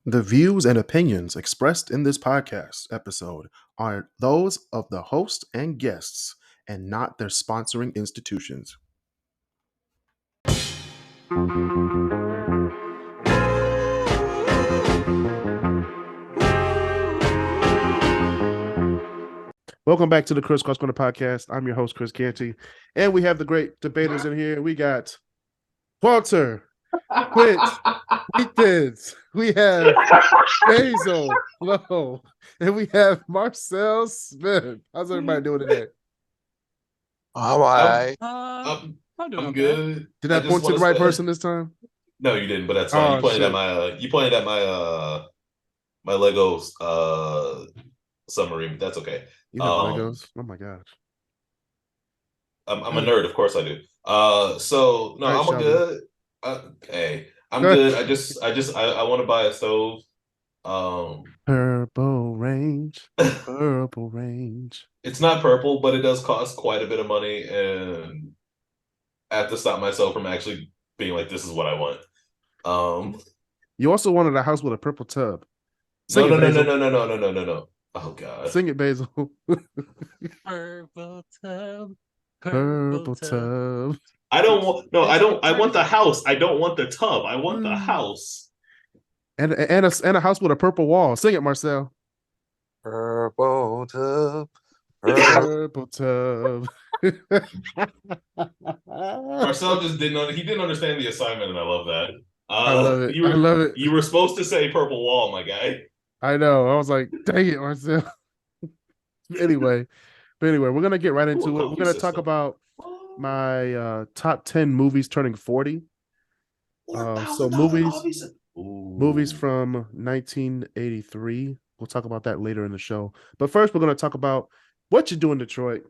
The views and opinions expressed in this podcast episode are those of the host and guests and not their sponsoring institutions. Welcome back to the KrisCross Corner podcast. I'm your host, Kris Canty, and we have the Great Debaterz in here. We got Walter, Quint, Ethan, we have Basil, Flo, and we have Marcel Smith. How's everybody doing today? I'm all right. I'm I'm good. Did I point to the right person this time? No, you didn't, but that's fine. Oh, you pointed shit. at my you pointed at my my Lego submarine, but that's okay. You have Legos? Oh my gosh. I'm a nerd, of course I do. So no, All right, I'm Sheldon. good. Okay. I'm Good. good. I want to buy a stove. Purple range. Purple range. It's not purple, but it does cost quite a bit of money, and I have to stop myself from actually being like, this is what I want. You also wanted a house with a purple tub. No. Basil. Oh god. Sing it, Basil. Purple tub. Purple tub. I want the house. I don't want the tub. I want the house. And a house with a purple wall. Sing it, Marcel. Purple tub. Purple tub. Marcel just didn't understand the assignment, and I love that. I love it. I love it. You were supposed to say purple wall, my guy. I know. I was like, dang it, Marcel. Anyway, we're gonna get right into it. We're gonna talk about my top 10 movies turning 40. So movies from 1983. We'll talk about that later in the show. But first, we're gonna talk about what you do in Detroit.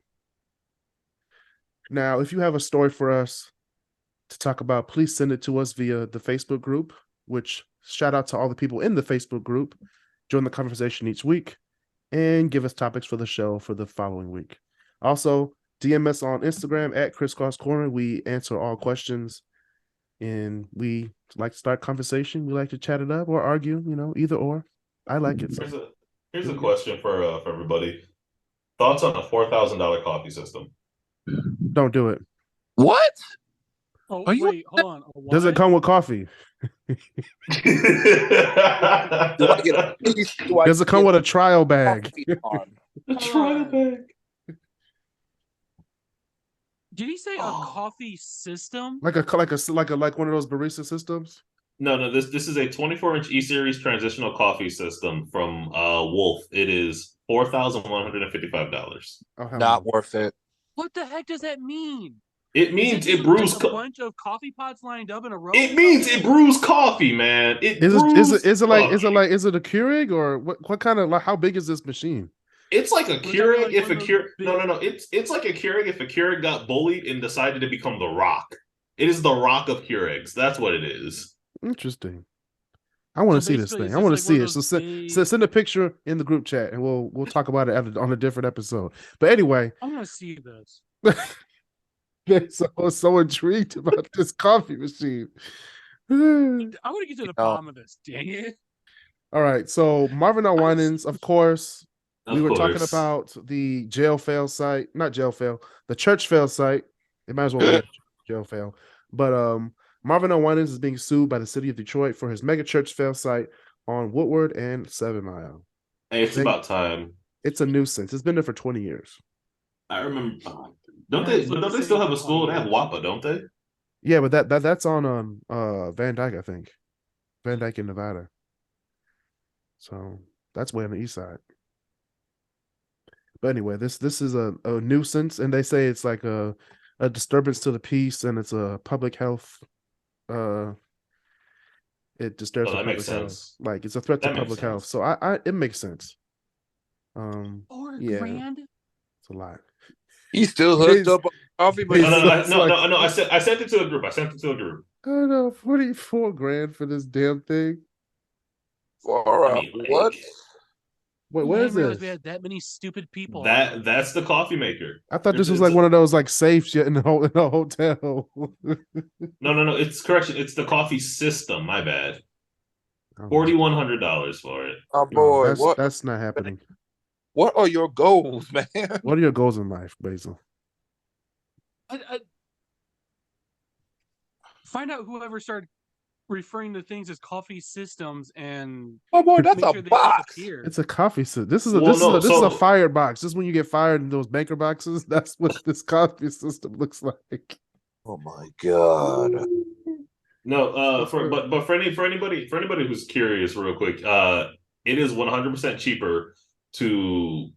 Now, if you have a story for us to talk about, please send it to us via the Facebook group, which shout out to all the people in the Facebook group. Join the conversation each week and give us topics for the show for the following week. Also, DM us on Instagram at KrisCross Corner. We answer all questions and we like to start conversation. We like to chat it up or argue, either or. I like it. Here's a question for everybody. Thoughts on a $4,000 coffee system? Don't do it. What? Oh, wait, hold on. Does it come with coffee? Do I get a piece? Does it come with a trial bag? A trial bag. Did he say a coffee system? Like one of those barista systems? No. This is a 24-inch E-Series transitional coffee system from Wolf. It is $4,155. Not worth it. What the heck does that mean? It means it brews a bunch of coffee pots lined up in a row. It means it brews coffee, man. Is it a Keurig or what kind of, like, how big is this machine? It's like a Keurig if a Keurig. No. It's like a Keurig if a Keurig got bullied and decided to become the Rock. It is the Rock of Keurigs. That's what it is. Interesting. I want to see this thing. I want to see it. So send a picture in the group chat, and we'll talk about it on a different episode. But anyway, I want to see this. so intrigued about this coffee machine. I want to get to the bottom of this. Dang it! All right. So Marvin R. Winans, of course. We were talking about the the church fail site. It might as well be jail fail. But Marvin R. Winans is being sued by the city of Detroit for his mega church fail site on Woodward and 7 Mile. Hey, it's about time. It's a nuisance. It's been there for 20 years. I remember. Don't they still have a school? They have WAPA, don't they? Yeah, but that's on Van Dyke, I think. Van Dyke in Nevada. So that's way on the east side. But anyway, this is a nuisance, and they say it's like a disturbance to the peace, and it's a public health. It disturbs the public health. Like, it's a threat to public health. So it makes sense. $4,000? It's a lot. He's still hooked up on coffee, but no. I sent it to a group. I don't know, $44,000 for this damn thing. What? Wait, what is this? We had that many stupid people. That's the coffee maker. I thought this was like one of those like safes in the hotel. No. It's correction. It's the coffee system. My bad. $4,100 for it. Oh No, boy, that's not happening. what are your goals, man? What are your goals in life, Basil? I find out whoever started referring to things as coffee systems and Oh boy, that's make a sure they box. disappear. It's a coffee system. This is Well, this is a so- fire box. This is when you get fired in those banker boxes. That's what this coffee system looks like. Oh my god. No, but for anybody who's curious, real quick, it is 100% cheaper to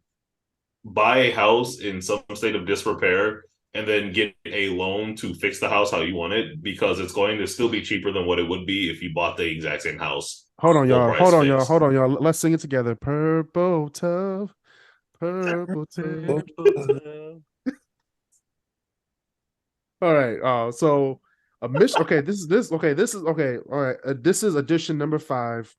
buy a house in some state of disrepair and then get a loan to fix the house how you want it, because it's going to still be cheaper than what it would be if you bought the exact same house. Hold on, Full y'all. price Hold on, y'all. fixed. Hold on, y'all. Let's sing it together. Purple tub, purple tub. All right. So a mission. Okay, this is okay. All right. This is edition number 5.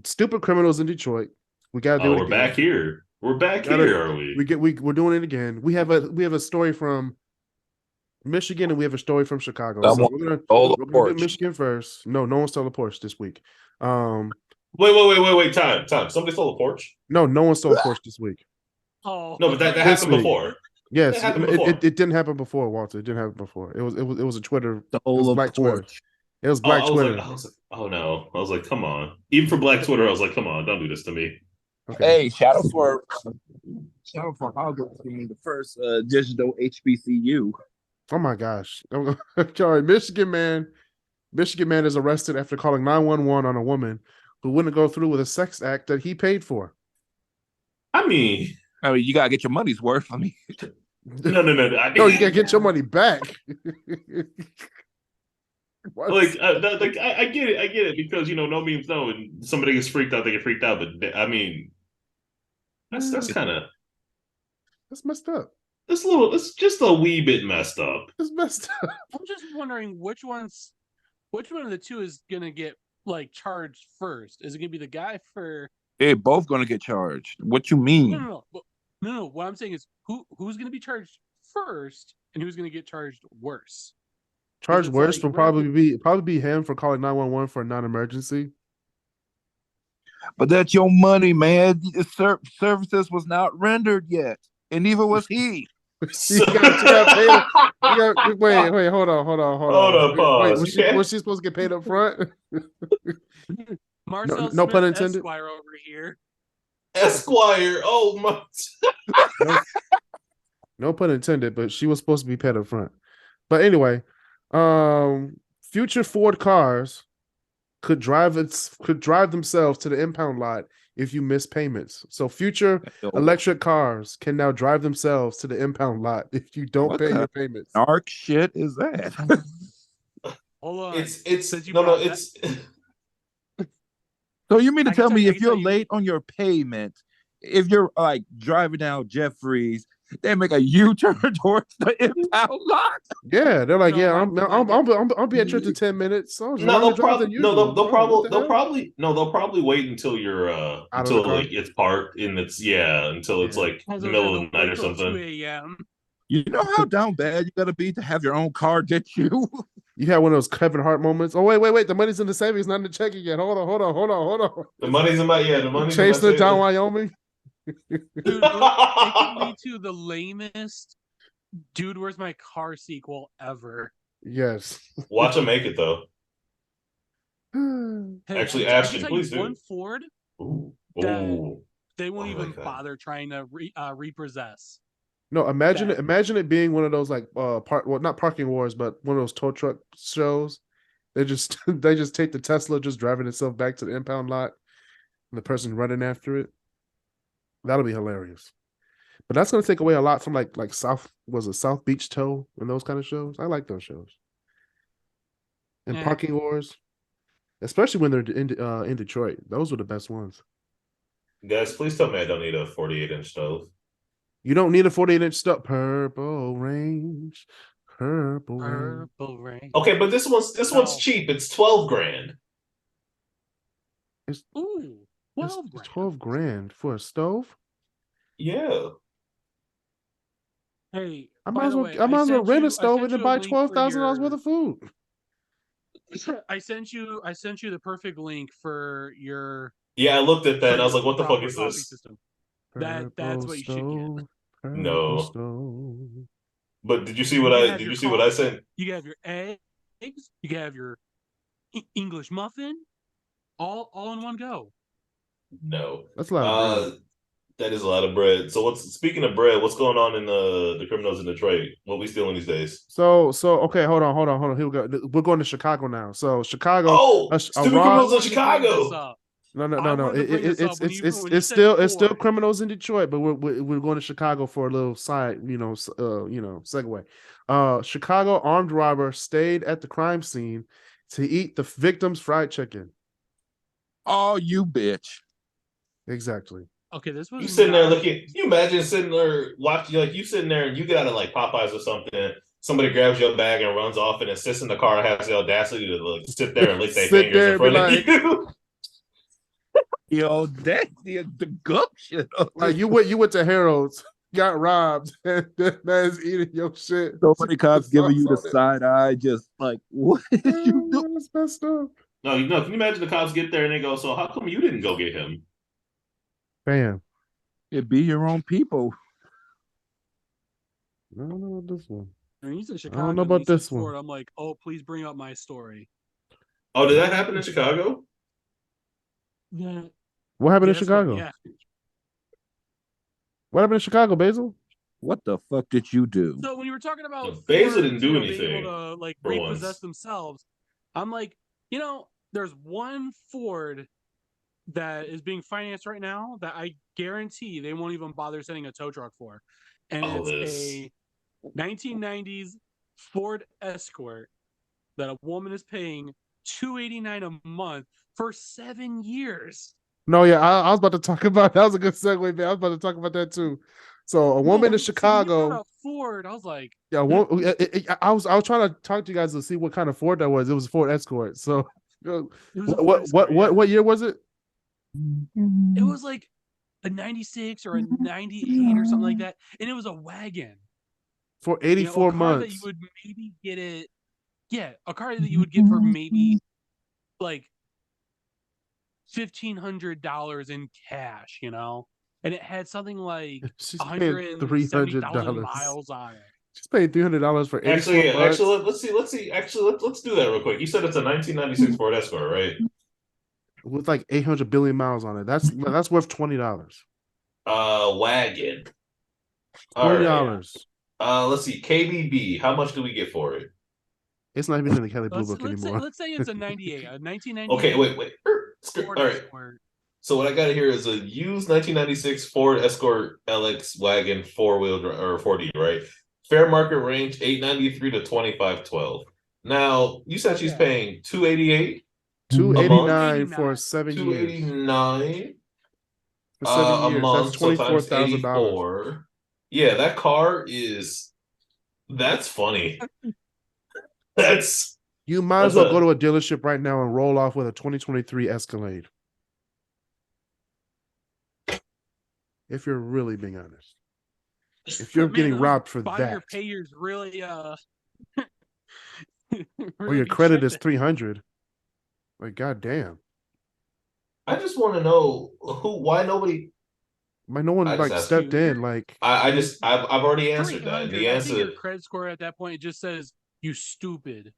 Stupid criminals in Detroit. We gotta do it We're again. back here. We're back Gotta- here, are we? We're doing it again. We have a story from Michigan and we have a story from Chicago. So Someone we're stole gonna the do porch. Michigan first. No one stole the porch this week. Wait. Time. Somebody stole a porch? No one stole the porch this week. Oh No, but that This happened week. before. Yes, That happened it before. didn't happen before, Walter. It didn't happen before. It was a Twitter. The It was whole Black Twitter. porch. It was Black Twitter. I was like, oh no. I was like, come on. Even for Black Twitter, I was like, come on, don't do this to me. Okay. Hey, shout out for Hogwarts being the first digital HBCU. Oh my gosh. Sorry, Michigan man is arrested after calling 911 on a woman who wouldn't go through with a sex act that he paid for. I mean, You gotta get your money's worth. no. No, you gotta get your money back. What? I get it because no means no, and somebody gets freaked out, they get freaked out. But I mean, that's kind of That's messed up. it's just a wee bit messed up. It's messed up. I'm just wondering which one of the two is gonna get like charged first. Is it gonna be the guy for? They're both gonna get charged. What you mean? No. What I'm saying is who's gonna be charged first, and who's gonna get charged worse? Charged it's worse like, will probably be him for calling 911 for a non-emergency. But that's your money, man. The services was not rendered yet, and neither was he. You got paid. Wait, hold on. Hold on, pause. Was she supposed to get paid up front? Marcel no pun Smith, intended. Esquire over here. Esquire. Oh my. No pun intended, but she was supposed to be paid up front. But anyway, future Ford cars could drive themselves to the impound lot if you miss payments. So future electric cars can now drive themselves to the impound lot if you don't What pay the your payments. Dark shit is that? Hold on. It's Since you no, brought it's So you mean to I can tell me tell- I if can tell you're you- late on your payment, if you're like driving down Jeffries, they make a U-turn towards the impound lot? Yeah, they're like, No, yeah, my- I'll be at church in 10 minutes. I was no. longer They'll drive probably than no. usual. They'll probably wait until you're of the until car? like it's parked and it's until it's Yeah. like Has the a- middle has of a the night or wait till something. 2 a.m. You know how down bad you gotta be to have your own car get you? You had one of those Kevin Hart moments. Oh, wait. The money's in the savings, not in the checking yet. Hold on. The money's in my the money's Chasing in it down Wyoming. Dude, it could lead to the lamest "Dude, where's my car" sequel ever. Yes. Watch them make it though. Hey, Actually, I can Ashton, tell you please do. one Ford Ooh. That- Ooh. they won't I even like that. bother trying to repossess. No, imagine That- it being one of those like not parking wars, but one of those tow truck shows. They just take the Tesla just driving itself back to the impound lot and the person running after it. That'll be hilarious. But that's gonna take away a lot from like South Beach Tow and those kind of shows. I like those shows. And Yeah. parking wars. Especially when they're in Detroit. Those were the best ones. Guys, please tell me I don't need a 48-inch stove. You don't need a 48-inch stove. Purple range. Purple range. Purple rain. Okay, but this one's No. cheap. It's 12 grand. Ooh, It's 12 grand. 12 grand for a stove. Yeah. Hey, I by might as the well way, I might as well sent rent you- a stove sent and then you a buy link for $12,000 worth of food. I sent you the perfect link for your Yeah, I looked at that and I was like, what the fuck proper is coffee this? system. That's Purple what you should get. Purple No. stone. But did you see You what can I have did your you see what I sent? You can have your eggs. You can have your English muffin, all in one go. No. That's a lot of bread. That is a lot of bread. So speaking of bread, what's going on in the criminals in Detroit? What we stealing these days? So okay, hold on. Here we go. We're going to Chicago now. So Chicago, Oh, a stupid rob. criminals in Chicago. No. It's said still Ford. criminals in Detroit, but we're going to Chicago for a little side, segue. Chicago armed robber stayed at the crime scene to eat the victim's fried chicken. Oh, you bitch. Exactly. Okay, this was You sitting there not- looking. You imagine sitting there watching, like you sitting there and you get out of like Popeyes or something. Somebody grabs your bag and runs off and then sits in the car and has the audacity to like sit there and lick their Sit fingers there in and be front of like- you. Yo, that's the gumption. Like you went to Harold's, got robbed, and that man's eating your shit. So many cops giving you the Sauce on it. side eye, just like, what did you do? That's messed up. No, can you imagine the cops get there and they go, so how come you didn't go get him? Bam. It be your own people. I don't know about this one. When he's in I Chicago, don't know and about he said this one. Ford, I'm like, oh, please bring up my story. Oh, did that happen in Chicago? Yeah. What happened in Guess what? Chicago? Yeah. What happened in Chicago, Basil? What the fuck did you do? So when you were talking about No, Basil Fords, didn't do being anything, able to like for repossess once. themselves, I'm like, there's one Ford that is being financed right now that I guarantee they won't even bother sending a tow truck for, and it's a 1990s Ford Escort that a woman is paying $289 a month for 7 years. No, yeah, I was about to talk about that. Was a good segue, man. I was about to talk about that too. So a woman in So when you Chicago. brought up Ford, I was like, Yeah, I was trying to talk to you guys to see what kind of Ford that was. It was a Ford Escort. So it was a Ford Escort, yeah. what year was it? It was like a 96 or a 98 or something like that, and it was a wagon For 84 a car months. that you would maybe get it. Yeah, a car that you would get for maybe like $1,500 in cash, and it had something like She's paying $170,000 $300. miles on it. She's paying $300 for 84 Actually, months. let's do that real quick. You said it's a 1996 Ford Escort, right? With like 800 billion miles on it. That's worth $20. Wagon. All $20. right. Let's see. KBB. How much do we get for it? It's not even in the Kelly Blue Book Let's anymore. say it's a 98, a 1998. Okay, wait. Ford All right. Escort. So what I got here is a used 1996 Ford Escort LX wagon 4-wheel or 4D, right? Fair market range 893 to 2512. Now you said she's paying 288, 289 for 7 years. 289 For 7 a years. month. That's So times $24,000. 84. Yeah, that car is. That's funny. You might as well go to a dealership right now and roll off with a 2023 Escalade. If you're really being honest. If you're getting robbed for that. Your payers really or your credit is 300. Like, goddamn. I just want to know why nobody. No one like stepped in. Like, I've already answered that. The answer. I think your credit score at that point it just says you stupid.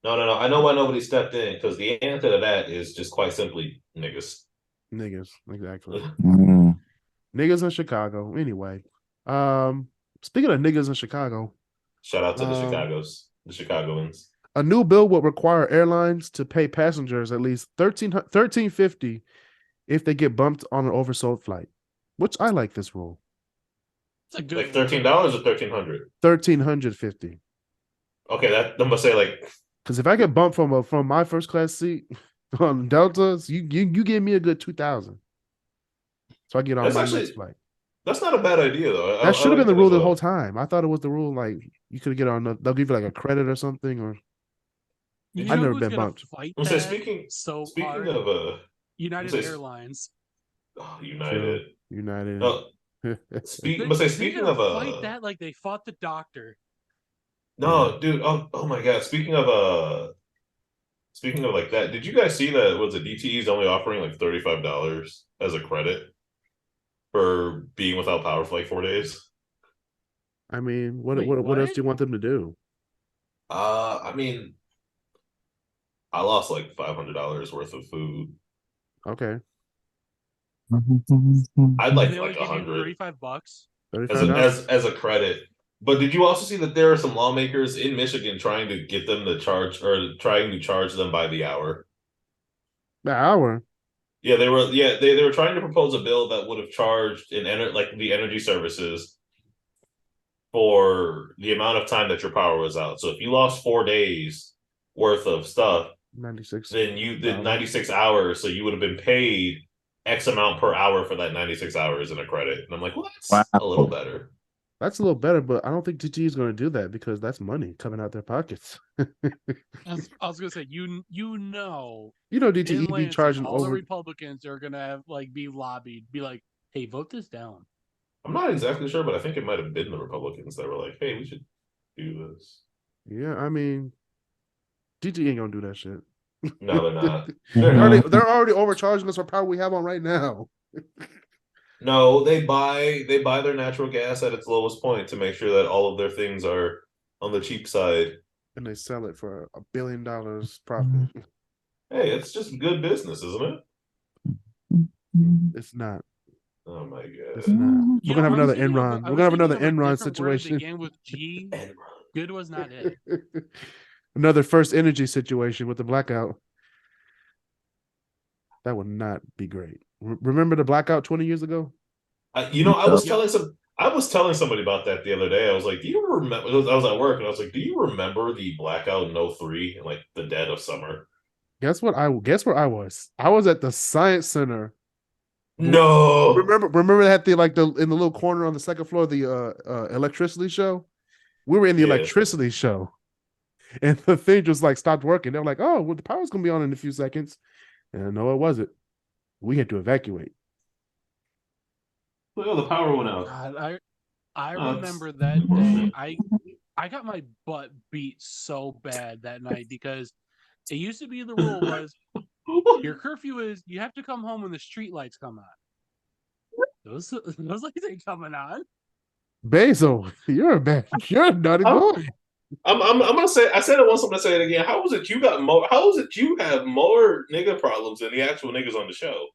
No. I know why nobody stepped in because the answer to that is just quite simply niggas. Niggas, exactly. Mm. Niggas in Chicago. Anyway, speaking of niggas in Chicago, shout out to the Chicagoans. A new bill would require airlines to pay passengers at least $13.50 if they get bumped on an oversold flight. Which I like this rule. It's a good like $13 or $1,300. $1,350. Okay, that I'm gonna say like because if I get bumped from my first class seat on Deltas, you give me a good 2,000. So I get on my next flight. That's not a bad idea though. That should have been the rule the whole time. I thought it was the rule like you could get on. They'll give you like a credit or something. Or I've never been bumped. I'm saying speaking of United Airlines. Oh, United. Speaking of fight that like they fought the doctor. No, dude. Oh my God. Speaking of speaking of like that, did you guys see that? Was it DTE's only offering like $35 as a credit for being without power for like 4 days? I mean, what Wait, what else what? do you want them to do? I mean, I lost like $500 worth of food. Okay, I'd like They only like give you 100 $35. $35. as a credit. But did you also see that there are some lawmakers in Michigan trying to get them to charge or trying to charge them by the hour? An hour. Yeah, they were trying to propose a bill that would have charged like the energy services for the amount of time that your power was out. So if you lost 4 days worth of stuff, 96. then you did 96 hours, so you would have been paid X amount per hour for that 96 hours in a credit. And I'm like, well, that's a little better. That's a little better, but I don't think DTE is going to do that because that's money coming out their pockets. I was gonna say, you know DTE in be Lansing, charging all the over. Republicans are gonna have be lobbied, be like, hey, vote this down. I'm not exactly sure, but I think it might have been the Republicans that were like, hey, we should do this. Yeah, I mean, DTE ain't gonna do that shit. No, they're not. They're already overcharging us for power we have on right now. No, they buy their natural gas at its lowest point to make sure that all of their things are on the cheap side. And they sell it for $1 billion profit. Hey, it's just good business, isn't it? It's not. Oh my god. It's not. We're gonna have another Enron. We're gonna have another Enron situation. Began with G. Good was not it. Another First Energy situation with the blackout. That would not be great. Remember the blackout 20 years ago? I was telling somebody about that the other day. I was like, do you remember? I was at work and I was like, do you remember the blackout in 03 in like the dead of summer? Guess where I was? I was at the Science Center. No. Remember they had in the little corner on the second floor of the electricity show? We were in the electricity show. And the thing just like stopped working. They were like, oh, well, the power's gonna be on in a few seconds. And no, it wasn't. We had to evacuate. Oh, the power went out. God, I remember that day. I got my butt beat so bad that night because it used to be the rule was your curfew is you have to come home when the street lights come on. Those lights ain't coming on. Basil, you're a naughty boy. I'm gonna say I said it once, I'm gonna say it again. How was it you got more you have more nigga problems than the actual niggas on the show?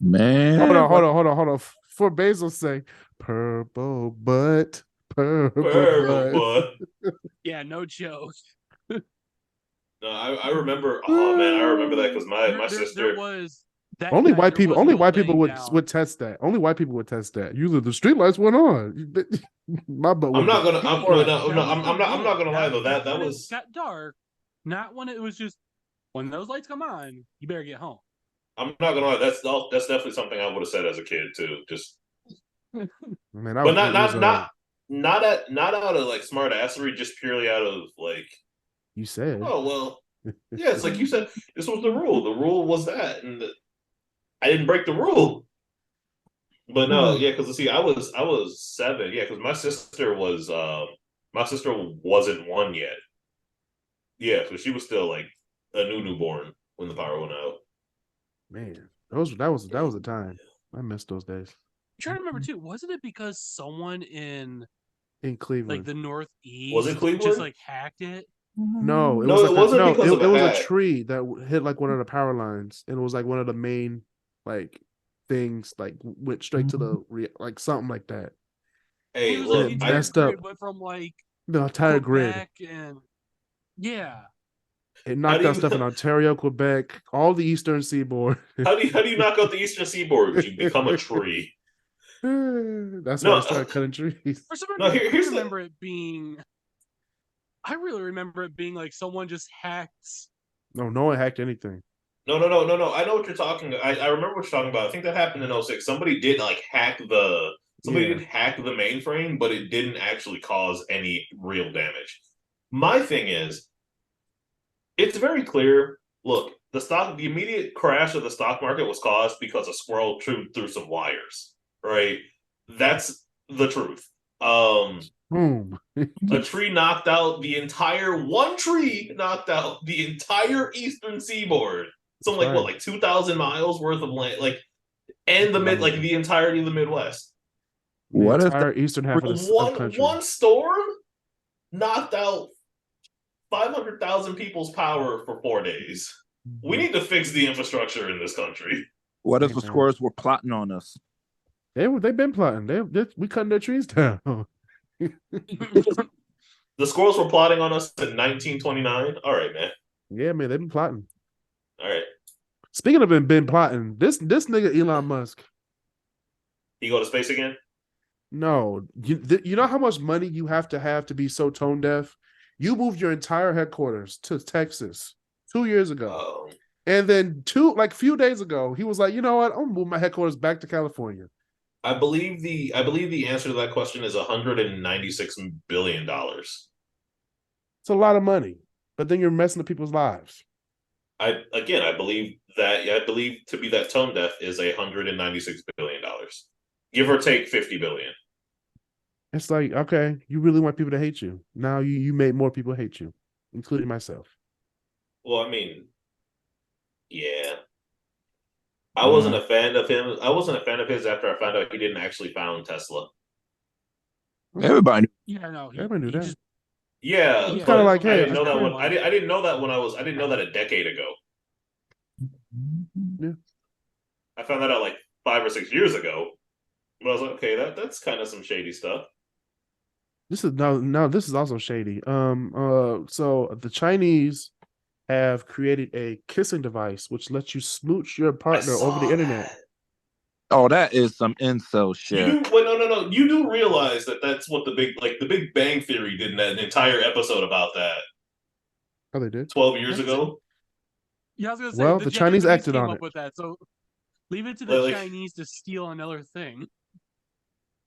Man. Hold on. For Basil's sake, purple butt. Yeah, no joke. No, I remember. Oh man, I remember that because my sister. There was that only night, white people. Only white people down. would test that. Only white people would test that. Usually the street lights went on. My butt. I'm not gonna. I'm not gonna lie though. That when was it got dark. Not when it was just when those lights come on. You better get home. I'm not gonna lie. That's definitely something I would have said as a kid too. Just. Man, but not out of like smart assery. Just purely out of like. You said. Oh well. Yeah, it's like you said. This was the rule. The rule was that, and I didn't break the rule. But no, yeah, because see, I was 7. Yeah, because my sister wasn't 1 yet. Yeah, so she was still like a newborn when the power went out. Man, that was the time. I missed those days. I'm trying to remember too. Wasn't it because someone in Cleveland, like the Northeast, was it Cleveland? just like hacked it? No, it was a tree that hit like one of the power lines, and it was like one of the main like things like went straight to the like something like that. Hey, look, I messed up. Went from like the entire grid, and yeah, it knocked out stuff in Ontario, Quebec, all the Eastern Seaboard. How do you knock out the Eastern Seaboard? You become a tree. That's why I started cutting trees. For some reason, I really remember it being like someone just hacked. No one hacked anything. No. I know what you're talking. I remember what you're talking about. I think that happened in 06. Somebody did like hack the mainframe, but it didn't actually cause any real damage. My thing is, it's very clear. Look, the immediate crash of the stock market was caused because a squirrel chewed through some wires. Right? That's the truth. Boom. A tree knocked out the entire eastern seaboard. So That's right. like 2,000 miles worth of land, and the entirety of the Midwest. The What if entire eastern half of the country. One storm knocked out 500,000 people's power for 4 days. We need to fix the infrastructure in this country. What if the squirrels were plotting on us? They've been plotting. We cutting their trees down. The squirrels were plotting on us in 1929. All right, man. Yeah, man, they've been plotting. All right. Speaking of been plotting, this nigga Elon Musk. He go to space again? No, you know how much money you have to be so tone deaf. You moved your entire headquarters to Texas 2 years ago, and then few days ago, he was like, you know what? I'm gonna move my headquarters back to California. I believe the answer to that question is $196 billion. It's a lot of money, but then you're messing with people's lives. I believe to be that tone deaf is $196 billion, give or take 50 billion. It's like, okay, you really want people to hate you. Now you made more people hate you, including myself. Well, I mean, yeah. I wasn't a fan of him. I wasn't a fan of his after I found out he didn't actually found Tesla. Everybody. Yeah, no. Everybody knew that. It's kind of like, hey, I didn't know that one. I didn't know that I didn't know that a decade ago. Yeah. I found that out like 5 or 6 years ago. But I was like, okay, that's kind of some shady stuff. This is this is also shady. So the Chinese have created a kissing device which lets you smooch your partner over the internet. Oh, that is some incel shit. No. You do realize that's what the Big Bang Theory did an entire episode about that. Oh, they did 12 years ago. Yeah, I was gonna say. Well, the Chinese acted on it. With that, so leave it to the Chinese to steal another thing.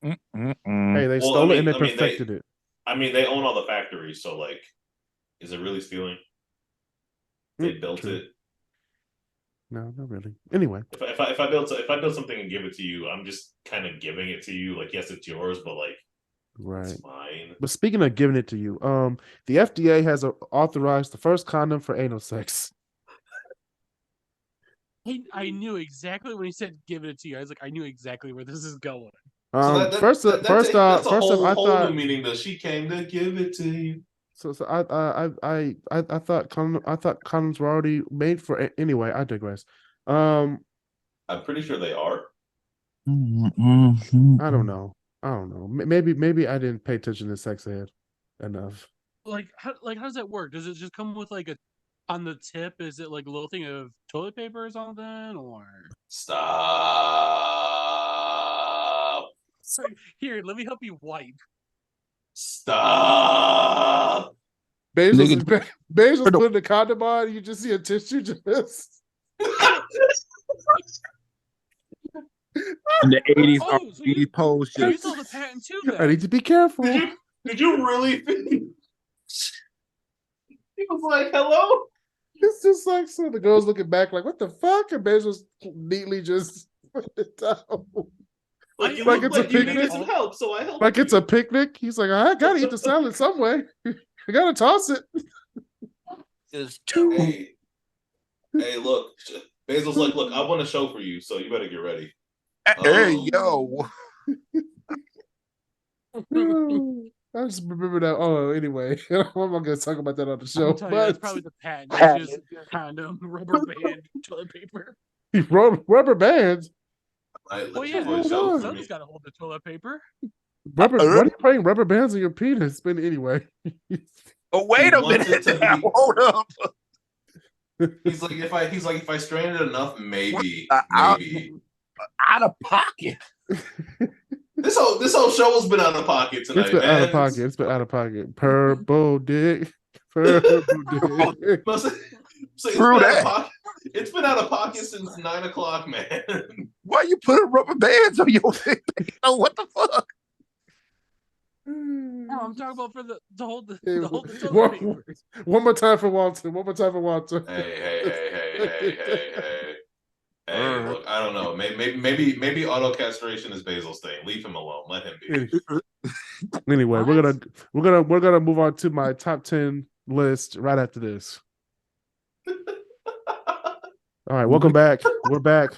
Hey, they stole it and they perfected it. I mean, they own all the factories, so is it really stealing? They built it. No, not really. Anyway, if I build something and give it to you, I'm just kind of giving it to you. Yes, it's yours, but right, it's mine. But speaking of giving it to you, the FDA has authorized the first condom for anal sex. I knew exactly when he said "give it to you." I was like, I knew exactly where this is going. First off, I thought new meaning that she came to give it to you. So I thought condoms were already made for anyway. I digress. I'm pretty sure they are. I don't know. Maybe I didn't pay attention to sex ed enough. How does that work? Does it just come with on the tip? Is it like a little thing of toilet paper or something? Or stop. Here, let me help you wipe. Stop. Bezos putting the condom on. You just see a tissue just. In the 80s, these pose you saw the patent too. Then. I need to be careful. Did you really think? He was like, "Hello." It's just like so. The girl's looking back, like, "What the fuck?" And Bezos neatly just put it down. Like it's a picnic. You needed some help, so I helped. Like it's a picnic. He's like, I gotta eat the salad some way. I gotta toss it. Hey, look. Basil's like, look, I want a show for you, so you better get ready. Hey, yo. I just remember that. Oh, anyway, I'm not gonna talk about that on the show. But that's probably the patent. It's just condom, rubber band, toilet paper. Rubber bands. Well, yeah, somebody's got to hold the toilet paper. What are you putting rubber bands on your penis? But anyway. Oh, wait a minute. Hold up. He's like, if I strain it enough, maybe. Out of pocket. This whole show has been out of pocket tonight. It's been out of pocket. Purple dick. Purple dick. It's been out of pocket since 9 o'clock, man. Why you putting rubber bands on your thing? What the fuck? No, I'm talking about for the hold the one more time for Walter. Hey. Hey, look, I don't know. Maybe auto castration is Basil's thing. Leave him alone. Let him be. Anyway, What? we're gonna move on to my top 10 list right after this. All right, welcome back. We're back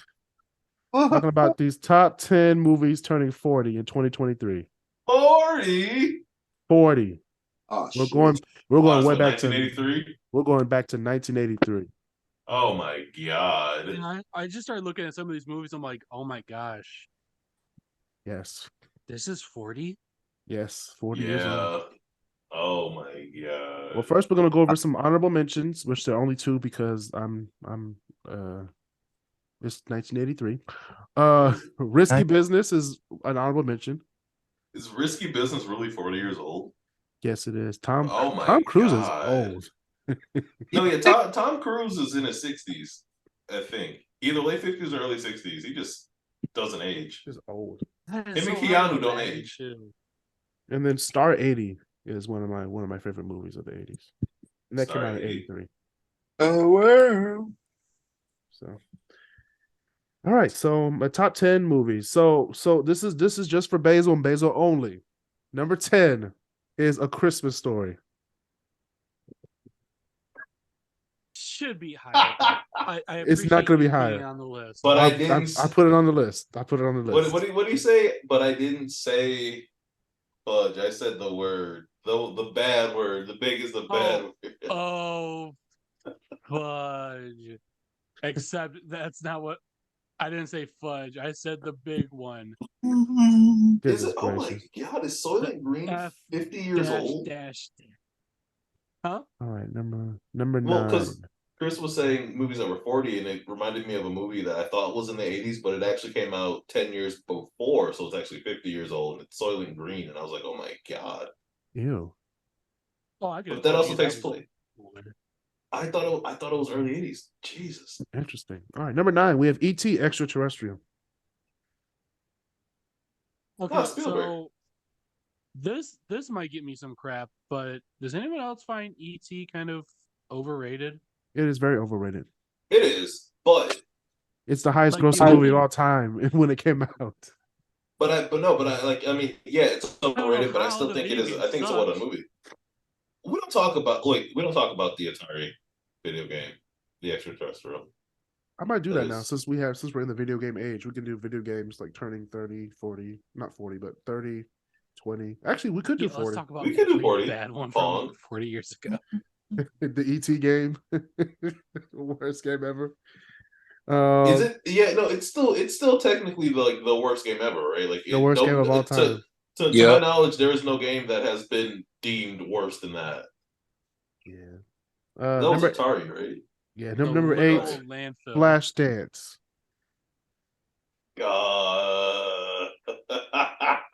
talking about these top 10 movies turning 40 in 2023. 40. 40. Oh, We're shit. going way back to 1983. we're going back to 1983. Oh my god. And I just started looking at some of these movies. I'm like, oh my gosh, Yes. this is 40. Yes, 40 years old. Yeah. Oh my god. Well, first we're gonna go over some honorable mentions, which there are only two because it's 1983. Risky Business is an honorable mention. Is Risky Business really 40 years old? Yes, it is. Oh my Tom Cruise is God. old. No, yeah, Tom Cruise is in his 60s, I think. Either late 50s or early 60s. He just doesn't age. He's old. Him and Keanu don't age. And then Star 80 is one of my favorite movies of the 80s. And that Star came out in 80. 83. Oh, wow. So all right, so my top 10 movies. So this is just for Basil and Basil only. Number 10 is A Christmas Story. Should be higher. I It's not gonna be appreciate you putting higher. it on the list. But I put it on the list. I put it on the list. What do you say? But I didn't say fudge. I said the word. The bad word. The big is the bad word. Oh, fudge. Except that's not what I didn't say. Fudge. I said the big one. Is it? Oh my god! Is Soylent Green F 50 years old? Dash. Huh? All right, number Well, 9. because Chris was saying movies that were 40, and it reminded me of a movie that I thought was in the 80s, but it actually came out 10 years before, so it's actually 50 years old, and it's Soylent Green, and I was like, oh my god. Ew. Oh, I But that also takes place. I thought it was early 80s. Jesus. Interesting. All right, number 9, we have E.T. Extraterrestrial. Okay, Spielberg. so this might get me some crap, but does anyone else find E.T. kind of overrated? It is very overrated. It is, but It's the highest Like, grossing movie of all time when it came out. I mean, yeah, it's overrated, but I how still the think it video is. game I think it's a well done sucks. movie. We don't talk about the Atari video game, the extraterrestrial. I might do that now Nice. since we're in the video game age. We can do video games like turning 30, 40, not 40, but 30, 20. Actually, we could do Yeah, 40. let's talk about We could do the 40. bad one Pong. from 40 years ago. The ET game. Worst game ever. Is it? Yeah, no. It's still technically the worst game ever, right? Like the worst game of all time? To my knowledge, there is no game that has been deemed worse than that. Yeah. That was Atari, right? Yeah, The number 8, literal landfill. Flashdance.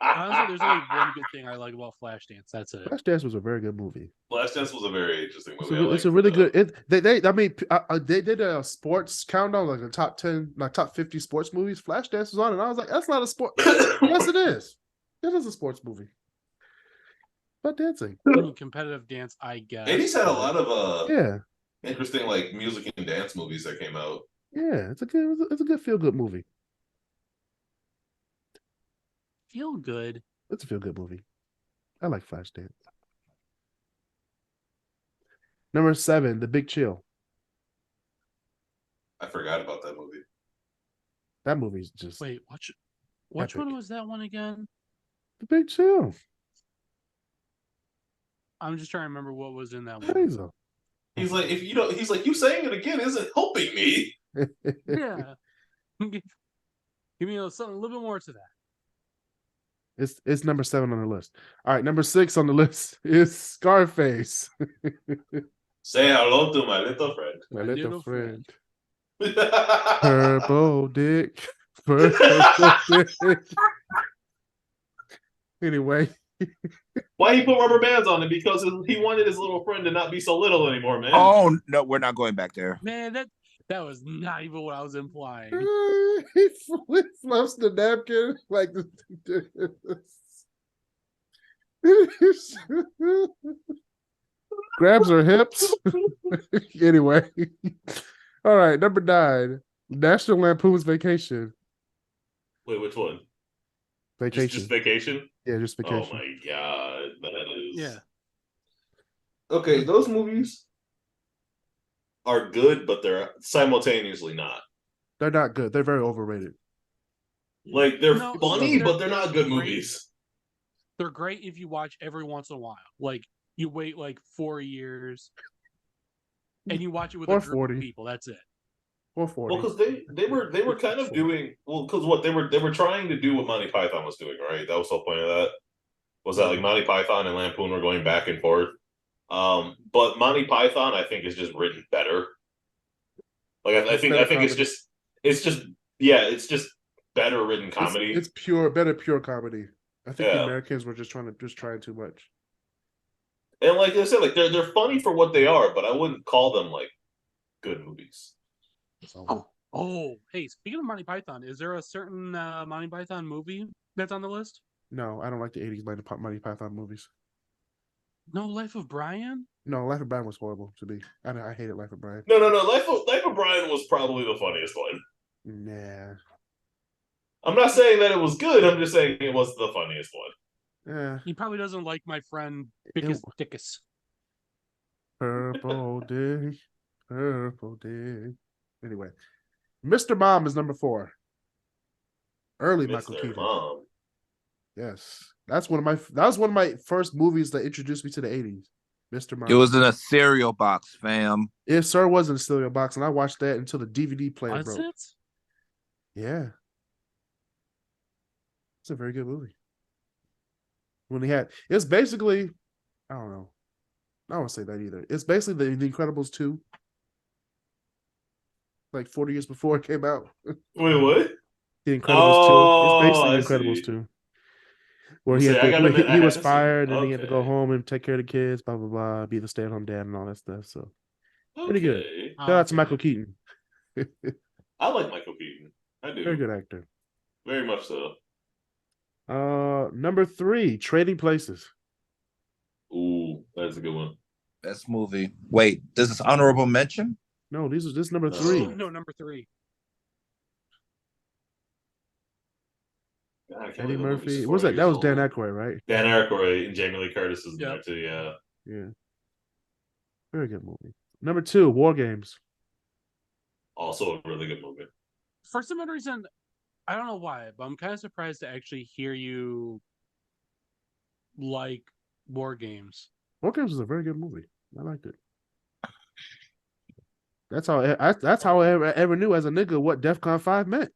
Honestly, there's only one good thing I like about Flashdance. That's it. Flashdance was a very good movie. Flashdance was a very interesting movie. It's a really good. They did a sports countdown, like the top 10, like top 50 sports movies. Flashdance was on, and I was like, that's not a sport. Yes, it is. It is a sports movie. But dancing. I mean, competitive dance, I guess. 80s had a lot of Yeah. interesting like music and dance movies that came out. Yeah, it's a good feel good movie. Feel good. It's a feel good movie. I like Flashdance. Number 7, The Big Chill. I forgot about that movie. That movie's just Which epic. one was that one again? The Big Chill. I'm just trying to remember what was in that one. Hazel. He's like, you saying it again isn't helping me. Yeah. Give me something a little bit more to that. It's number 7 on the list. All right, number 6 on the list is Scarface. Say hello to my little friend. My little friend. Why Purple dick. Purple dick. Anyway. he put rubber bands on it? Because he wanted his little friend to not be so little anymore, man. Oh no, we're not going back there. Man, that was not even what I was implying. He fluffs the napkin like grabs her hips. Anyway. All right, number 9. National Lampoon's Vacation. Wait, which one? Vacation. Just Vacation? Yeah, just Vacation. Oh my god, that is. Yeah. Okay, those movies are good, but they're simultaneously not. They're not good. They're very overrated. Like they're No, funny, they're- but they're not good great. movies. They're great if you watch every once in a while. Like you wait like 4 years and you watch it with Or a group 40. of people. That's it. Or 40. Well, because they were kind of doing because what they were trying to do what Monty Python was doing, right? That was the whole point of that. Was that like Monty Python and Lampoon were going back and forth? But Monty Python, I think, is just written better. Like I think it's just better written comedy. It's better pure comedy. I think the Americans were just trying too much. And like I said, like they're funny for what they are, but I wouldn't call them like good movies. Oh, hey, speaking of Monty Python, is there a certain Monty Python movie that's on the list? No, I don't like the 80s Monty Python movies. No Life of Brian? No, Life of Brian was horrible to me. I hated Life of Brian. No. Life of Brian was probably the funniest one. Nah. I'm not saying that it was good. I'm just saying it was the funniest one. Yeah. He probably doesn't like my friend Bickus Dickus. Purple Dick. Purple Dick. Anyway, Mr. Mom is number 4. Early Michael Keaton. Mom. Yes, that was one of my first movies that introduced me to the 80s. Mr. Mom. It was in a cereal box, fam. It sir was in a cereal box, and I watched that until the DVD player Was broke. it? Yeah, it's a very good movie. It's basically, I don't know, I don't want to say that either. It's basically the Incredibles 2, like 40 years before it came out. Wait, what? The Incredibles 2. It's basically I The Incredibles see. 2. Where See, he was to see. fired and he had to go Okay. home and take care of the kids, blah blah blah, be the stay-at-home dad and all that stuff. So pretty good. Okay. Shout out to Michael Keaton. I like Michael Keaton. I do. Very good actor. Very much so. Number 3, Trading Places. Ooh, that's a good one. Best movie. Wait, this is honorable mention? No, this is number No. 3. No, number 3. God, I can't Eddie believe the movie's Murphy. 40 What was that? That years was Dan old. Aykroyd, right? Dan Aykroyd and Jamie Lee Curtis is in Yep. there too. Yeah. Yeah. Very good movie. Number 2, War Games. Also a really good movie. For some odd reason, I don't know why, but I'm kind of surprised to actually hear you like War Games. War Games is a very good movie. I liked it. That's how I ever knew as a nigga what DEFCON 5 meant.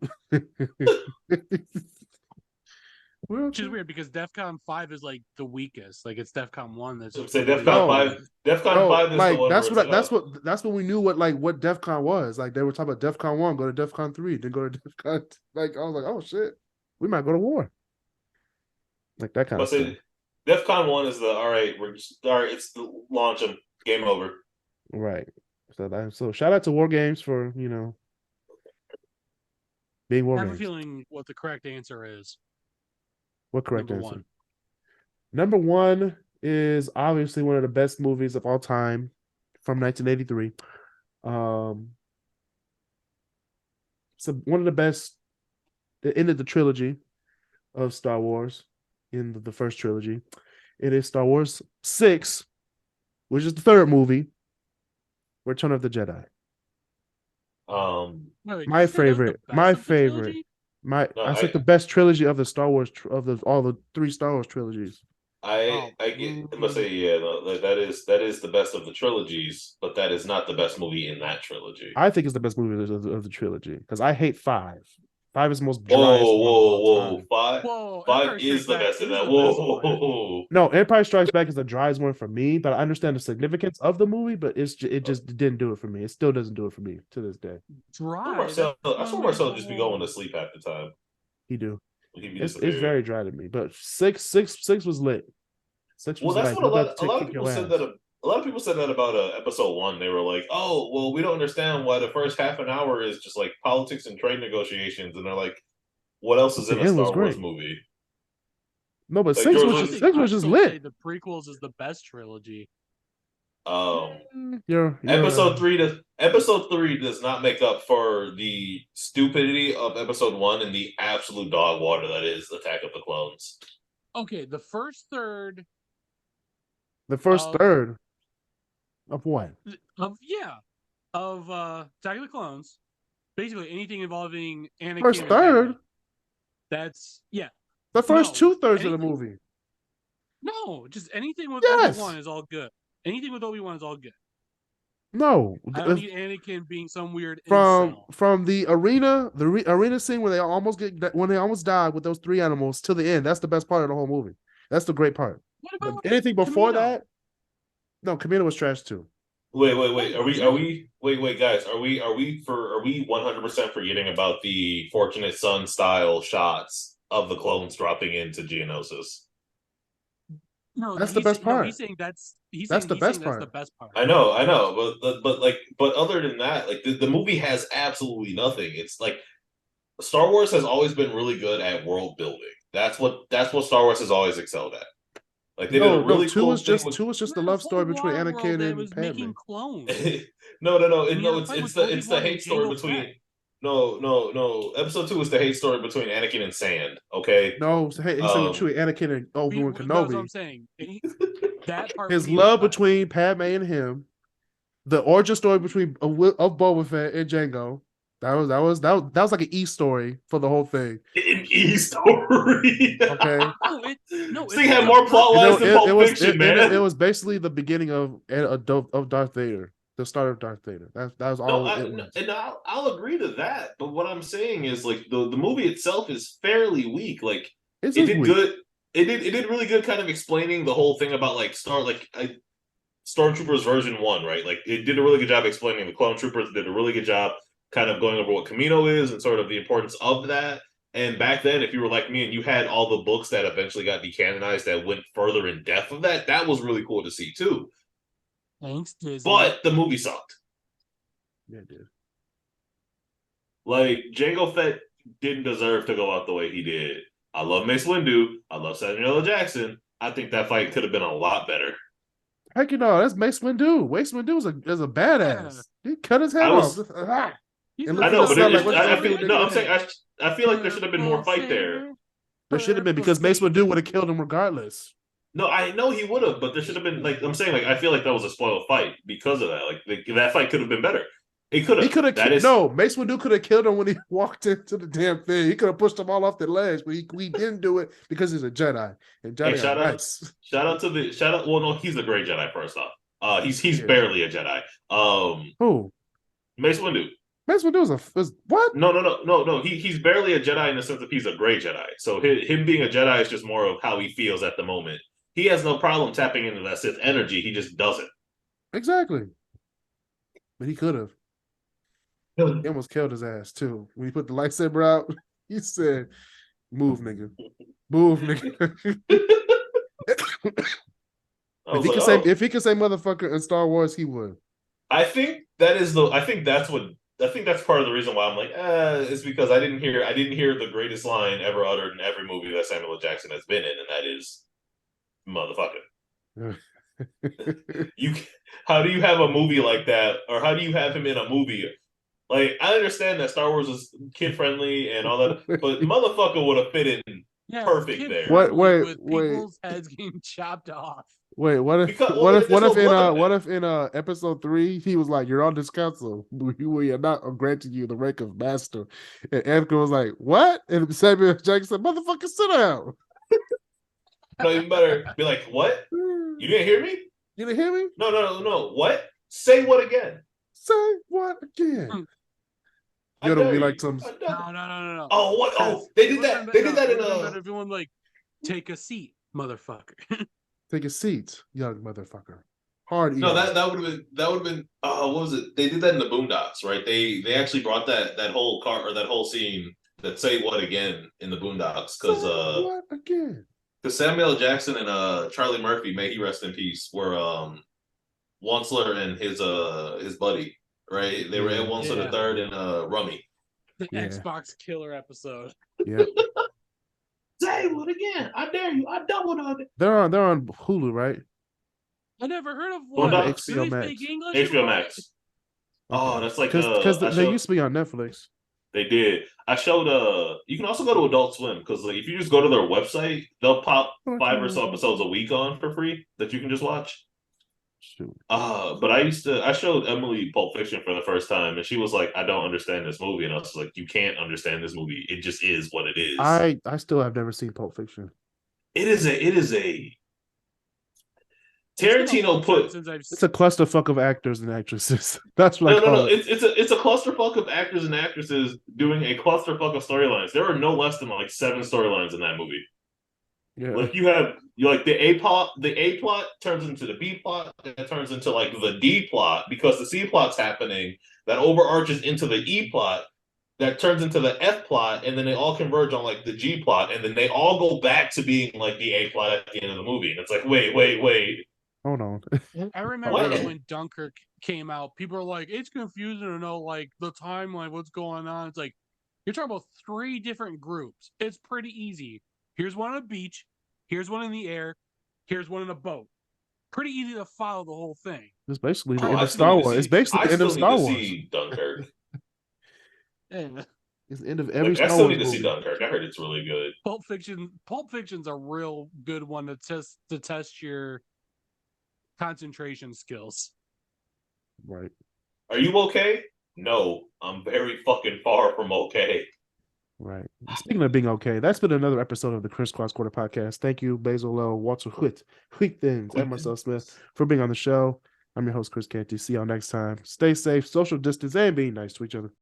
Which is weird because DEFCON 5 is like the weakest. Like it's DEFCON 1 that's just Say really DEFCON No. 5. DEFCON No, 5 is like the one that's when we knew what DEFCON was. Like they were talking about DEFCON 1, go to DEFCON 3, then go to DEFCON. Like I was like, oh shit, we might go to war. Like that kind But of stuff. say DEFCON 1 is all right, it's the launch of game over. Right. So shout out to War Games for being War I have a Games. feeling what the correct answer is. What correct Number answer? 1. Number 1 is obviously one of the best movies of all time from 1983. So one of the best. It ended the trilogy of Star Wars in the first trilogy. It is Star Wars 6, which is the third movie, Return of the Jedi. Wait, My did you say that was the favorite. best My of the favorite. trilogy? I said the best trilogy of the Star Wars of all the 3 Star Wars trilogies. I must say, yeah, no, that is the best of the trilogies, but that is not the best movie in that trilogy. I think it's the best movie of the trilogy because I hate 5. 5 is the most driest one of all time. Five. Whoa, Five Empire is Strikes the Back best in is that. the best one. Whoa. No, Empire Strikes Back is the driest one for me, but I understand the significance of the movie, but it just didn't do it for me. It still doesn't do it for me to this day. I saw Marcel just be going to sleep half the time. He do. It's very dry to me. But six was lit. 6 was that's like, what a lot of people said that. A lot of people said that about episode 1. They were like, "Oh, well, we don't understand why the first half an hour is just like politics and trade negotiations." And they're like, "What else is in The a end Star was Wars great. movie?" No, but Like, 6 George was Lucas- just 6 was just lit. The prequels is the best trilogy. You're Episode 3 does not make up for the stupidity of episode 1 and the absolute dog water that is Attack of the Clones. Okay, the first third the first of- third of what? of Attack of the Clones. Basically anything involving Anakin. First and third? Padme. That's The first No, 2/3 of the anything- movie. No, just anything with Yes. Obi-Wan is all good. Anything with Obi-Wan is all good. No, I don't need Anakin being some weird from incel. the arena, arena scene where they almost died with those 3 animals till the end. That's the best part of the whole movie. That's the great part. What But about anything before Kamino? that, no, Kamino was trash too. Wait. Wait, guys. Are we 100% forgetting about the Fortunate Son style shots of the clones dropping into Geonosis? No, That's the best part. No, he's saying that's the best That's part. the best part. I know, but other than that, like the movie has absolutely nothing. It's like Star Wars has always been really good at world building. That's what Star Wars has always excelled at. Like they did a really two cool was thing just with- two was just the We're in a love story whole between war world Anakin that and was Padme. making clones. No, And you had a fight it's with the Obi-Wan hate and story Jango between Fett. no. Episode 2 is the hate story between Anakin and Sand. Okay, No, he said between Anakin and Obi-Wan That's what I'm Kenobi. saying. That part. His we need to love cut. between Padme and him, the origin story between of Boba Fett and Jango. That was like an E story for the whole thing. an E story. Okay, No, this thing had more plot lines than Pulp Fiction, man. it was basically the beginning of Darth Vader, the start of Darth Vader. That was all it was. And I'll agree to that. But what I'm saying is, like, the movie itself is fairly weak. Like, It it did good. It did really good, kind of explaining the whole thing about like Stormtroopers version 1, right? Like, it did a really good job explaining the clone troopers. Did a really good job kind of going over what Kamino is and sort of the importance of that. And back then, if you were like me and you had all the books that eventually got decanonized that went further in depth of that, that was really cool to see too. Thanks, Disney. But the movie sucked. Yeah, it did. Like, Jango Fett didn't deserve to go out the way he did. I love Mace Windu. I love Samuel L. Jackson. I think that fight could have been a lot better. Heck, that's Mace Windu. Mace Windu is a badass. He cut his head off. He's And not- I know, Look but at the sound, I'm saying I feel like there should have been more fight there. There should have been, because Mace Windu would have killed him regardless. No, I know he would have, but there should have been, like, I'm saying, like, I feel like that was a spoiled fight because of that. Like, that fight could have been better. It could have. He could have. That is No, Mace Windu could have killed him when he walked into the damn thing. He could have pushed them all off their legs, but he didn't do it because he's a Jedi. And Jedi Hey, shout are out- nice. Well, no, he's a great Jedi. First off, he's Yeah. barely a Jedi. Who? Mace Windu. Mace Windu was what? No. He's barely a Jedi in the sense that he's a gray Jedi. So him being a Jedi is just more of how he feels at the moment. He has no problem tapping into that Sith energy. He just doesn't. Exactly. But he could have. He almost killed his ass too. When he put the lightsaber out, he said, "Move, nigga. Move, nigga." If he could say motherfucker in Star Wars, he would. I think that's part of the reason why I'm like, it's because I didn't hear the greatest line ever uttered in every movie that Samuel L. Jackson has been in, and that is motherfucker. How do you have a movie like that, or how do you have him in a movie? Like, I understand that Star Wars is kid friendly and all that, but motherfucker would have fit in perfect there. With people's heads getting chopped off. Wait, what if in episode 3 he was like, "You're on this council. We are not granting you the rank of master." And Anakin was like, "What?" And Samuel Jackson said, "Motherfucker, sit down." No, even better, be like, "What? You didn't hear me? You didn't hear me? No. What? Say what again? Say what again?" I You're gonna dare be you. like some. No. Oh, what? Oh, they did that. They did that in Everyone like, take a seat, motherfucker. Take a seat, young motherfucker. Hard. No, ears. that would have been. What was it? They did that in the Boondocks, right? They actually brought that whole that whole scene that say what again in the Boondocks because Say what again? Because Samuel L. Jackson and Charlie Murphy, may he rest in peace, were Wansler and his buddy, right? They were Ed Wansler the third and Rummy. The Xbox killer episode. Yeah. Say what again? I dare you. I double dog it. They're on Hulu, right? I never heard of Well, one. no, Do HBO they Max. speak English? HBO Max. Oh, that's like because I they showed- used to be on Netflix. They did. I showed you can also go to Adult Swim because like if you just go to their website, they'll pop 5 or so episodes a week on for free that you can just watch. Shoot. But I showed Emily Pulp Fiction for the first time and she was like, I don't understand this movie. And I was like, you can't understand this movie. It just is what it is. I still have never seen Pulp Fiction. It is a Tarantino put since I've It's a clusterfuck of actors and actresses. That's what I call it. It's a clusterfuck of actors and actresses doing a clusterfuck of storylines. There are no less than like 7 storylines in that movie. Yeah. Like you like the A plot turns into the B plot, that turns into like the D plot because the C plot's happening, that overarches into the E plot, that turns into the F plot, and then they all converge on like the G plot, and then they all go back to being like the A plot at the end of the movie. And it's like, wait. Hold on. I remember What? when Dunkirk came out, people are like, it's confusing to know like the timeline, what's going on. It's like you're talking about 3 different groups. It's pretty easy. Here's one on a beach, here's one in the air, here's one in a boat. Pretty easy to follow the whole thing. It's basically the Oh, end I of still Star need to Wars. see- It's basically the end of still Star need to Wars. see Dunkirk. And It's the end of every Like, I Star still Wars need to see movie. Dunkirk. I heard it's really good. Pulp Fiction's a real good one to test your concentration skills. Right. Are you okay? No, I'm very fucking far from okay. Right. Speaking of being okay, that's been another episode of the KrisCross Corner podcast. Thank you, Basil L, Walter Huittens, and myself Smith for being on the show. I'm your host, Kris Canty. See y'all next time. Stay safe, social distance, and be nice to each other.